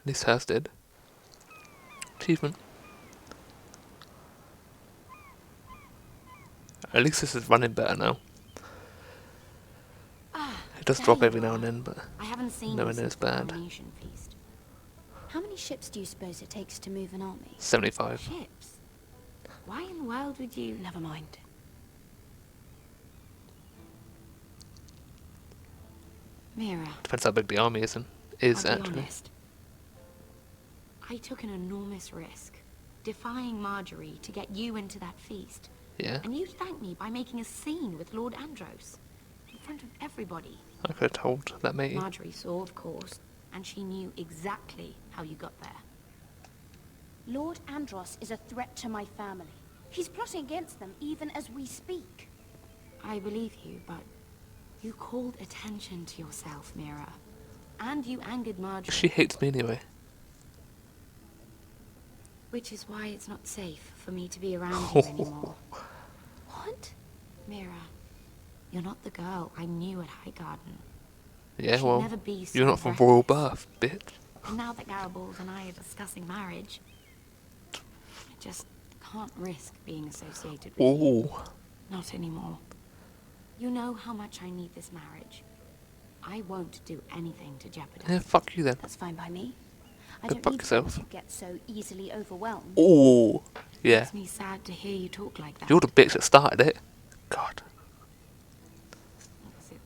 At least hers did. Achievement. At least this is running better now. It does drop every now and then, but I haven't seen nowhere you near since as the bad. coronation feast. How many ships do you suppose it takes to move an army? 75. Ships? Why in the world would you... Never mind. Mira, Depends how big the army is, I'll be actually. honest. I took an enormous risk, defying Marjorie to get you into that feast. Yeah, And you thanked me by making a scene with Lord Andros. In front of everybody. I could have told that matey. Marjorie saw, of course, and she knew exactly how you got there. Lord Andros is a threat to my family. He's plotting against them even as we speak. I believe you, but you called attention to yourself, Mira. And you angered Marjorie. She hates me anyway. Which is why it's not safe for me to be around you anymore. What? Mira, you're not the girl I knew at Highgarden. Yeah, She'd well, never be so you're not from reckless. royal birth, bitch. And now that Garibaldi and I are discussing marriage, I just can't risk being associated with you. Ooh. Not anymore. You know how much I need this marriage. I won't do anything to jeopardize Yeah, it. fuck you then. That's fine by me. I Go don't fuck need yourself. someone to get so easily overwhelmed. Ooh. Yeah. Makes me sad to hear you talk like that. You're the bitch that started it. God. Was it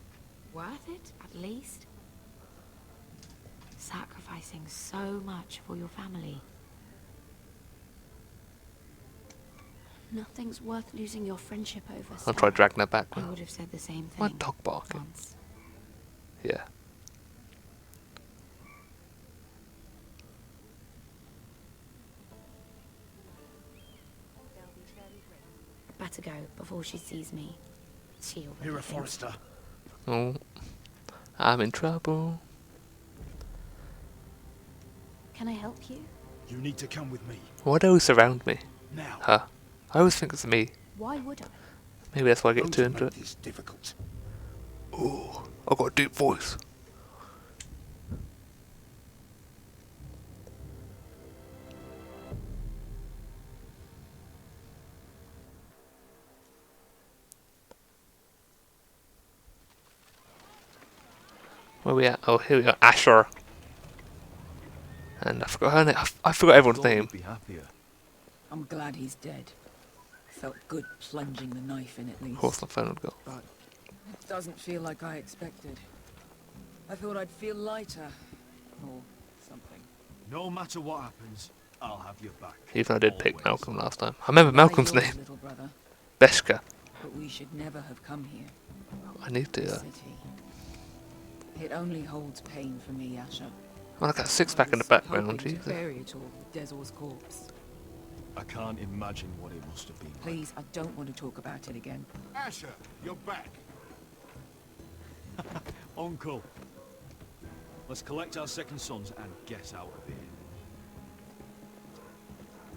worth it, at least? Sacrificing so much for your family. Nothing's worth losing your friendship over. I'll Sarah. try dragging her back I now. would have said the same thing. My dog barking. Once. Yeah. Better go before she sees me. She already Mira thinks. Forrester. Oh. I'm in trouble. Can I help you? You need to come with me. Why do they always surround me? Now. Her. I always think it's me. Why would I? Maybe that's why I get Don't too into make it. this difficult. Ooh. I've got a deep voice. Where we at? Oh, here we are. Asher. And I forgot her name. I forgot everyone's Thought name. you'd be happier. I'm glad he's dead. Felt good plunging the knife in at Of least. course my phone would go. But it doesn't feel like I expected. I thought I'd feel lighter. Or something. No matter what happens, I'll have your back. Even though I did pick Always. Malcolm last time. I remember Malcolm's Yours, name. little brother, Beshka. but we should never have come here. I need to. City. It only holds pain for me, Asher. Oh, look at that six pack in the I was background. hoping to Jesus. bury it all with Desor's corpse. I can't imagine what it must have been like. Please, I don't want to talk about it again. Asher, you're back. Uncle. Let's collect our second sons and get out of here.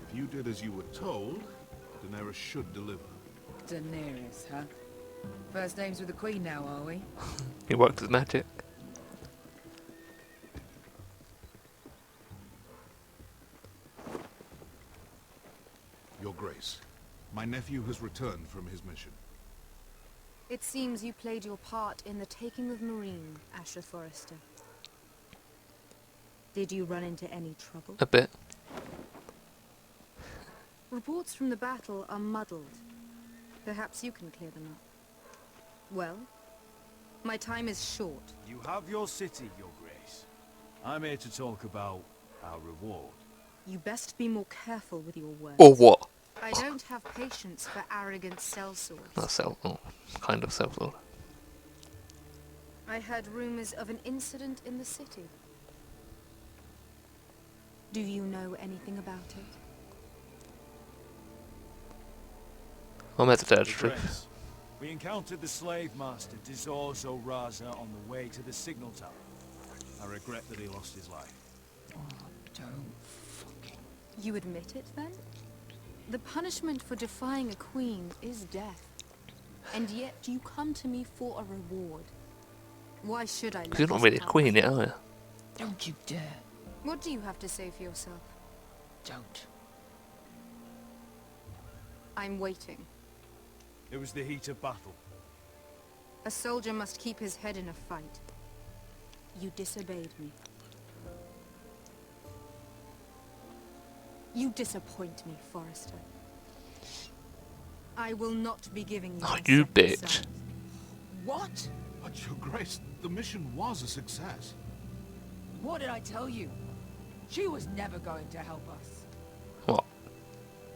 If you did as you were told, Daenerys should deliver. Daenerys, huh? First names with the Queen now, are we? He worked his magic. Your Grace, my nephew has returned from his mission. It seems you played your part in the taking of Marine, Asher Forrester. Did you run into any trouble? A bit. Reports from the battle are muddled. Perhaps you can clear them up. Well, my time is short. You have your city, Your Grace. I'm here to talk about our reward. You best be more careful with your words. Or what? I don't have patience for arrogant sellswords. Not self. Oh, kind of self-lord. I heard rumors of an incident in the city. Do you know anything about it? I'm here to tell the Your truth. Grace, we encountered the slave master Dizor Zoraza on the way to the signal tower. I regret that he lost his life. Oh, don't fucking... You admit it, then? The punishment for defying a queen is death. And yet you come to me for a reward. Why should I let Because you're not this really a pass? queen yet, are you? Don't you dare. What do you have to say for yourself? Don't. I'm waiting. It was the heat of battle. A soldier must keep his head in a fight. You disobeyed me. You disappoint me, Forrester. I will not be giving you Oh, my you second bitch. son. What? But Your Grace, the mission was a success. What did I tell you? She was never going to help us. What?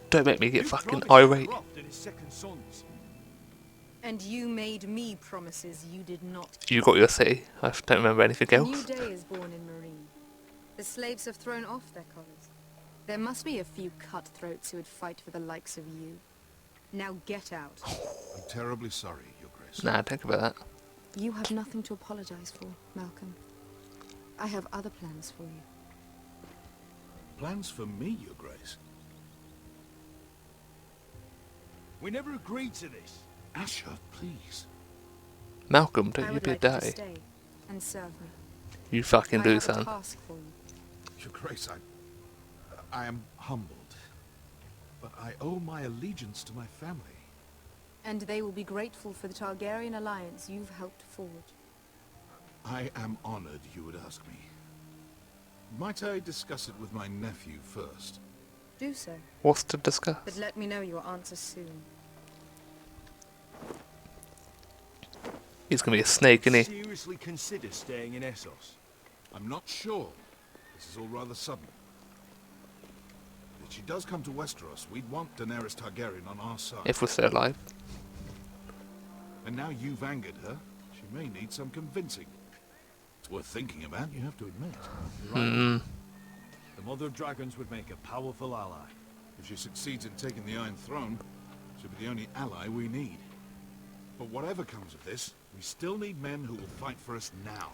Don't make me get You fucking promised irate. Croft and his second sons. And you made me promises you did not. You got your city. I don't remember anything A new else. day is born in Marine. The slaves have thrown off their collars. There must be a few cutthroats who would fight for the likes of you. Now get out. I'm terribly sorry, Your Grace. Nah, think about that. You have nothing to apologize for, Malcolm. I have other plans for you. Plans for me, Your Grace? We never agreed to this. Asher, please. Malcolm, I don't you would be a like you to daddy. stay and serve me. You fucking I do, have a son. task for you. Your Grace, I am humbled. But I owe my allegiance to my family. And they will be grateful for the Targaryen alliance you've helped forge. I am honored you would ask me. Might I discuss it with my nephew first? Do so, What's to discuss? but let me know your answer soon. He's gonna be a snake, isn't he? Seriously consider staying in Essos. I'm not sure. This is all rather sudden. If she does come to Westeros, we'd want Daenerys Targaryen on our side. If we're still alive. And now you've angered her, she may need some convincing. It's worth thinking about, you have to admit. You're right. Hmm. The Mother of Dragons would make a powerful ally. If she succeeds in taking the Iron Throne, she'll be the only ally we need. But whatever comes of this, we still need men who will fight for us now.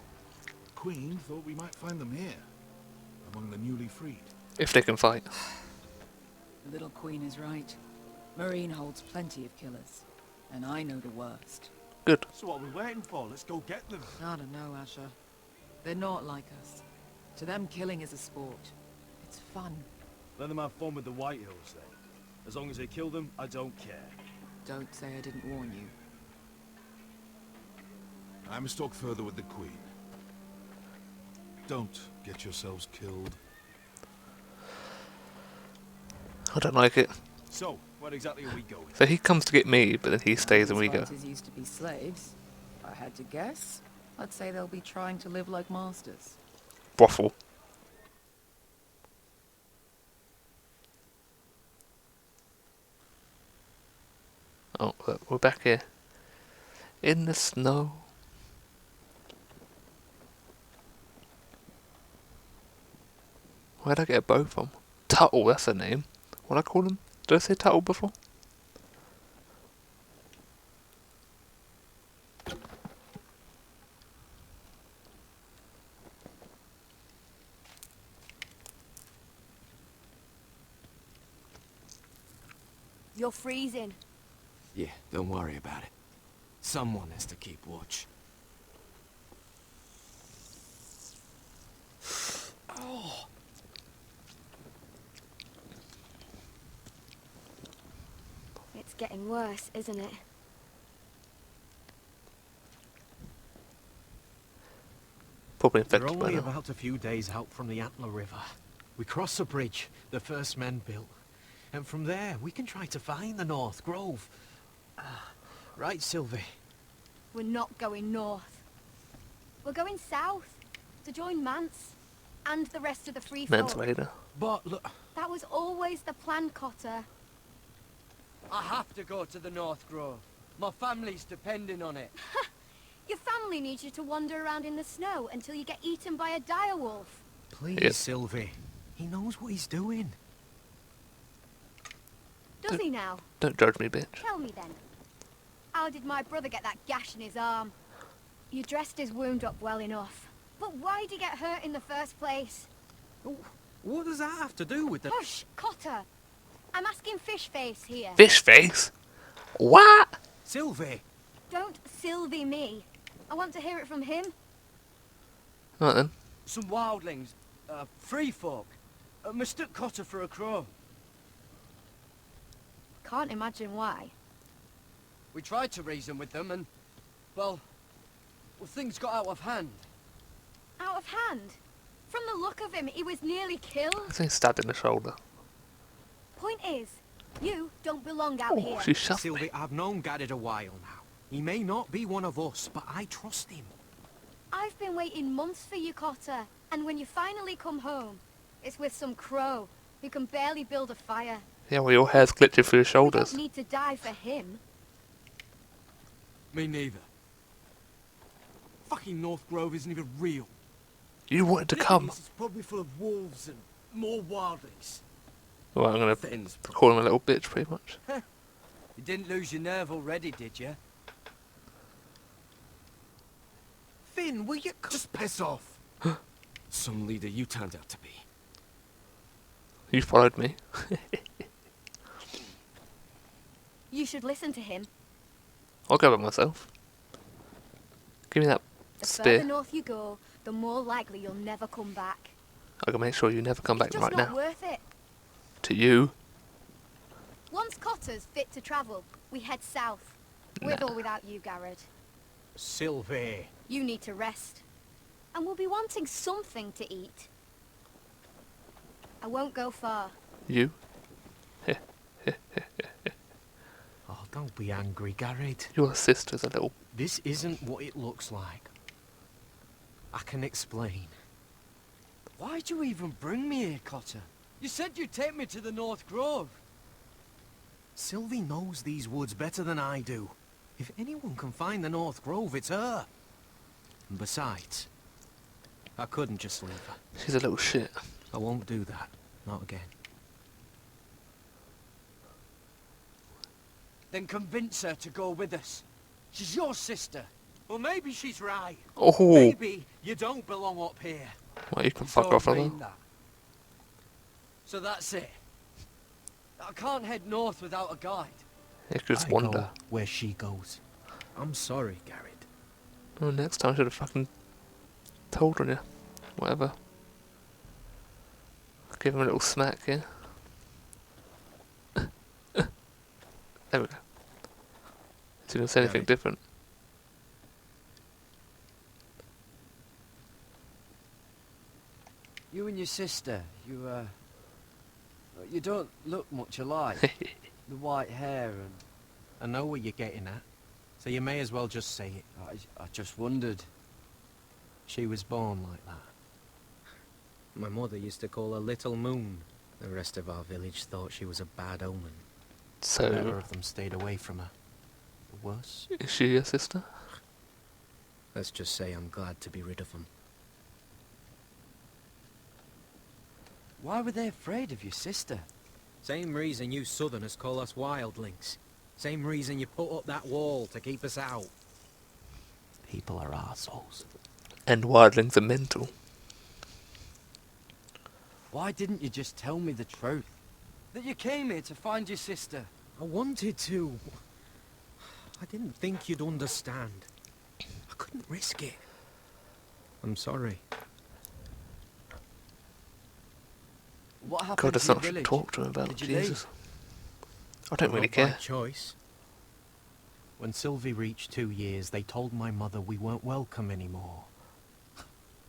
Queen thought we might find them here, among the newly freed. If they can fight. The little queen is right. Marine holds plenty of killers. And I know the worst. Good. So what are we waiting for? Let's go get them. I don't know, Asher. They're not like us. To them, killing is a sport. It's fun. Let them have fun with the White Hills then. As long as they kill them, I don't care. Don't say I didn't warn you. I must talk further with the Queen. Don't get yourselves killed. I don't like it. So, where exactly are we going? So he comes to get me, but then he stays and we These go. fighters used to be slaves. If I had to guess, I'd say they'll be trying to live like masters. Brothel. Oh, look, we're back here. In the snow. Where'd I get a bow from? Tuttle, that's a name. What'd I call him? Did I say Tuttle before? You're freezing. Yeah, don't worry about it. Someone has to keep watch. Oh. It's getting worse, isn't it? Probably We're infected by only now. about a few days out from the Antler River. We cross a bridge the first men built. And from there, we can try to find the North Grove. Right, Sylvie? We're not going north. We're going south to join Mance and the rest of the Free Men's Folk. later. But look, That was always the plan, Cotter. I have to go to the North Grove. My family's depending on it. Your family needs you to wander around in the snow until you get eaten by a direwolf. please, Yeah. Sylvie. He knows what he's doing. Does he now? Don't judge me, bitch. Tell me then. How did my brother get that gash in his arm? You dressed his wound up well enough. But why'd he get hurt in the first place? What does that have to do with the... Hush, Cotter. I'm asking Fishface here. Fish face? What? Sylvie! Don't Sylvie me. I want to hear it from him. Right then. Some wildlings, free folk. Mistook Cotter for a crow. Can't imagine why. We tried to reason with them and, well, things got out of hand. Out of hand? From the look of him, he was nearly killed. I think stabbed in the shoulder. Point is, you don't belong out Oh, here. she shoved me. Sylvie, I've known Garrett a while now. He may not be one of us, but I trust him. I've been waiting months for you, Cotter. And when you finally come home, it's with some crow who can barely build a fire. Yeah, well, your hair's glitching through your We shoulders. don't need to die for him. Me neither. Fucking North Grove isn't even real. You wanted to come. It's probably full of wolves and more wildlings. Well, I'm gonna Finn's call him a little bitch, pretty much. You didn't lose your nerve already, did you? Finn, will you... Just piss off. Some leader you turned out to be. You followed me. You should listen to him. I'll go by myself. Give me that The spear. further north you go, the more likely you'll never come back. I can make sure you never come back It's just right not now. worth it. To you. Once Cotter's fit to travel, we head south. With Nah. or without you, Garrett. Sylvie. You need to rest. And we'll be wanting something to eat. I won't go far. You. Oh, don't be angry, Garrett. Your sister's a little... This isn't what it looks like. I can explain. Why'd you even bring me here, Cotter? You said you'd take me to the North Grove. Sylvie knows these woods better than I do. If anyone can find the North Grove, it's her. And besides, I couldn't just leave her. She's a little shit. I won't do that. Not again. Then convince her to go with us. She's your sister. Well, maybe she's right. Oh. Maybe you don't belong up here. Well, you can It's fuck all off, brother. been that. So that's it. I can't head north without a guide. You could just I wander. go where she goes. I'm sorry, Garrett. Oh, next time I should have fucking told on you. Whatever. Give him a little smack, yeah? There we go. Is he gonna say anything Garrett. different? You and your sister, you don't look much alike. The white hair and... I know what you're getting at, so you may as well just say it. I just wondered. She was born like that. My mother used to call her Little Moon. The rest of our village thought she was a bad omen. The better So, of them stayed away from her. The worse? is she your sister? Let's just say I'm glad to be rid of them. Why were they afraid of your sister? Same reason you Southerners call us wildlings. Same reason you put up that wall to keep us out. People are arseholes. And wildlings are mental. Why didn't you just tell me the truth? That you came here to find your sister? I wanted to. I didn't think you'd understand. I couldn't risk it. I'm sorry. What happened God, to that's your not what you village? talk to him about. Did you Jesus. I don't really Not by care. choice. When Sylvie reached 2 years, they told my mother we weren't welcome anymore.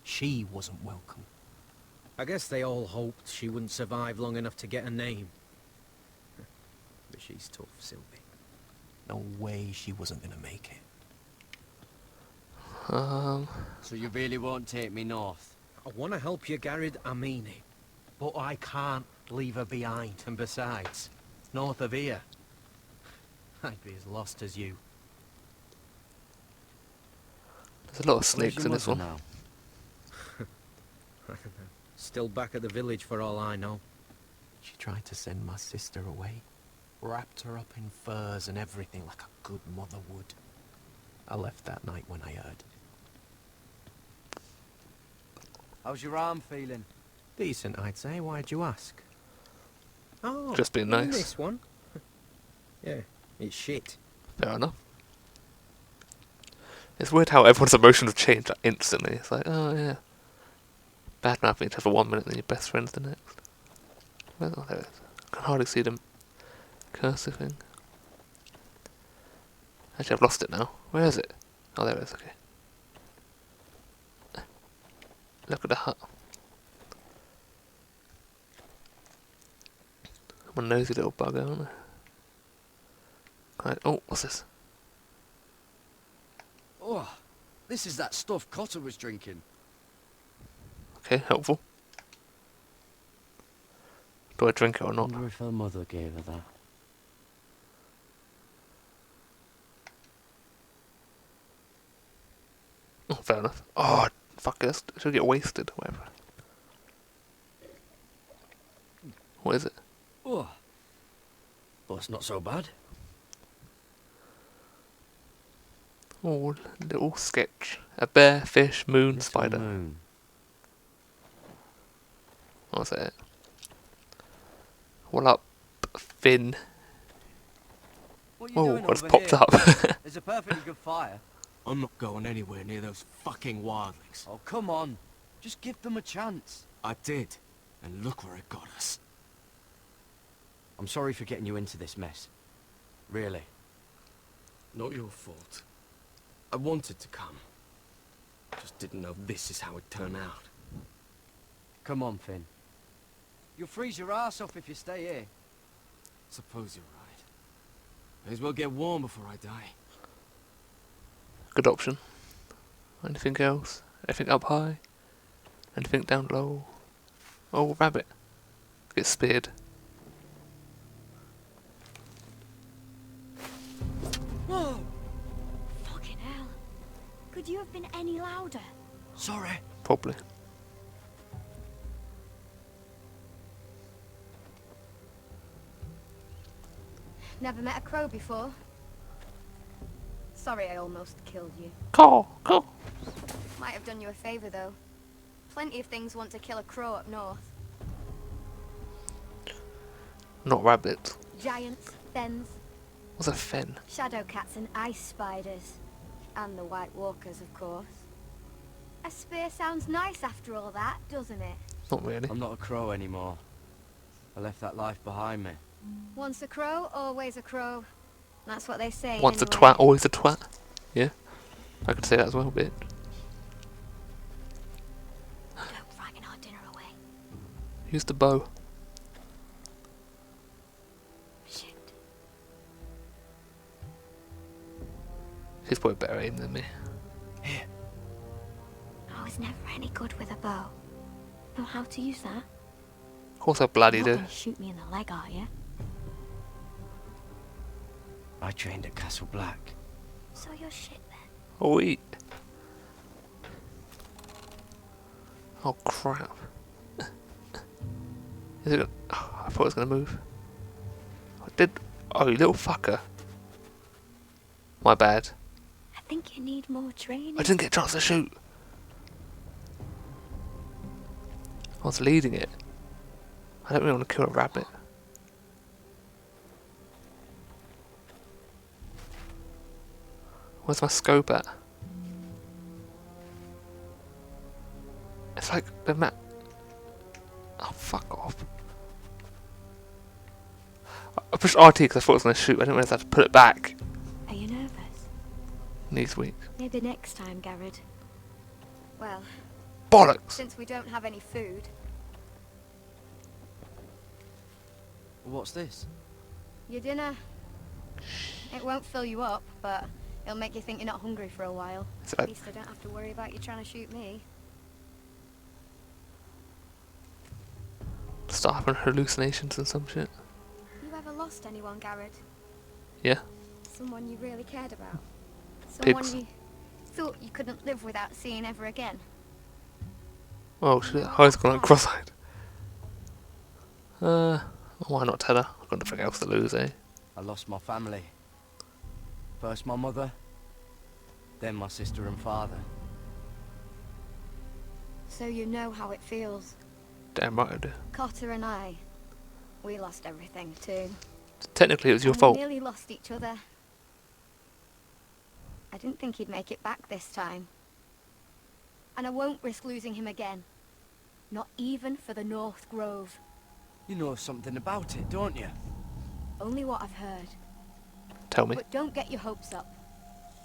She wasn't welcome. I guess they all hoped she wouldn't survive long enough to get a name. But she's tough, Sylvie. No way she wasn't gonna make it. So you really won't take me north? I want to help you, Garrett, I mean it. But I can't leave her behind. And besides, north of here, I'd be as lost as you. There's a lot of Where's snakes your in this mother one. now? Still back at the village for all I know. She tried to send my sister away. Wrapped her up in furs and everything like a good mother would. I left that night when I heard. How's your arm feeling? Decent, I'd say. Why'd you ask? Oh, Just being you mean nice. This one? Yeah, it's shit. Fair enough. It's weird how everyone's emotions change like, instantly. It's like, oh yeah. Bad mouthing each other 1 minute, then your best friends the next. Oh, there it is. I can hardly see the cursor thing. Actually, I've lost it now. Where is it? Oh, there it is, okay. Look at the hut. I'm a nosy little bugger, aren't I? Right. Oh, what's this? Oh, this is that stuff Cotter was drinking. Okay, helpful. Do I drink it or I not? wonder if her mother gave her that. Oh, fair enough. Oh, fuck it. Should get wasted, whatever. What is it? Oh, well, it's not so bad. Oh, little sketch. A bear, fish, moon, Little spider. moon. What's that? What up, Finn? What are you Oh, doing I just over popped here? up. There's a perfectly good fire. I'm not going anywhere near those fucking wildlings. Oh, come on. Just give them a chance. I did, and look where it got us. I'm sorry for getting you into this mess. Really. Not your fault. I wanted to come. Just didn't know this is how it'd turn out. Come on, Finn. You'll freeze your ass off if you stay here. Suppose you're right. May as well get warm before I die. Good option. Anything else? Anything up high? Anything down low? Oh, rabbit. Get speared. Whoa! Fucking hell. Could you have been any louder? Sorry. Probably. Never met a crow before. Sorry I almost killed you. Caw, caw. Might have done you a favour though. Plenty of things want to kill a crow up north. Not rabbits. Giants, fens, What's a fen? shadow cats and ice spiders. And the white walkers, of course. A spear sounds nice after all that, doesn't it? Not really. I'm not a crow anymore. I left that life behind me. Once a crow, always a crow. That's what they say. Once a anyway. twat, always a twat. Yeah. I could say that as well, bitch. Don't frighten our dinner away. Use the bow. Shit. She's probably better aim than me. Here. I was never any good with a bow. Know how to use that? Of course I bloody You're do. not gonna shoot me in the leg, are you? I trained at Castle Black. So you're shit then. Oh, wait. Oh, crap. Is it gonna... Oh, I thought it was going to move. I did... Oh, you little fucker. My bad. I think you need more training. I didn't get a chance to shoot. I was leading it. I don't really want to kill a rabbit. Where's my scope at? It's like the map. Oh, fuck off. I pushed RT because I thought I was going to shoot. I didn't realise I had to put it back. Are you nervous? Knees weak. Maybe next time, Garrett. Well, Bollocks! since we don't have any food, What's this? your dinner. It won't fill you up, but it'll make you think you're not hungry for a while. Is it At like... least I don't have to worry about you trying to shoot me. Start having hallucinations and some shit? You ever lost anyone, Garrett? Yeah? Someone you really cared about? Someone Pigs. you thought you couldn't live without seeing ever again? Oh shit, eyes gone cross-eyed. Why not tell her? I've got nothing else to lose, eh? I lost my family. First my mother, then my sister and father. So you know how it feels. Damn right I do. Cotter and I, we lost everything too. Technically it was your And fault. We nearly lost each other. I didn't think he'd make it back this time. And I won't risk losing him again. Not even for the North Grove. You know something about it, don't you? Only what I've heard. Tell me. But don't get your hopes up.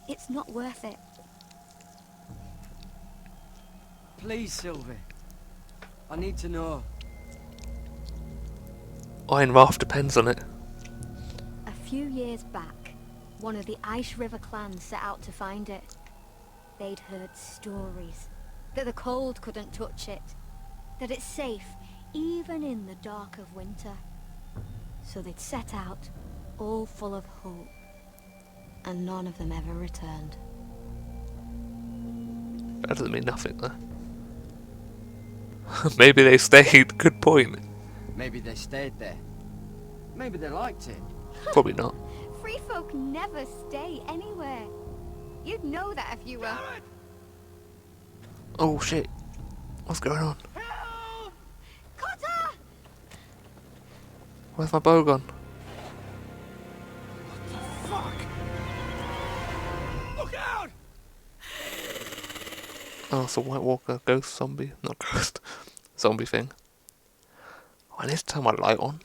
It's not worth it. Please, Sylvie. I need to know. Iron Raft depends on it. A few years back, one of the Ice River clans set out to find it. They'd heard stories that the cold couldn't touch it, that it's safe even in the dark of winter. So they'd set out, all full of hope, and none of them ever returned. That doesn't mean nothing though. Maybe they stayed. Good point. Maybe they stayed there. Maybe they liked it. Probably not. Free folk never stay anywhere. You'd know that if you were... Oh shit. What's going on? Cotter! Where's my bow gone? Fuck! Look out! Oh, it's a White Walker ghost zombie. Not ghost. Zombie thing. Oh, I need to turn my light on.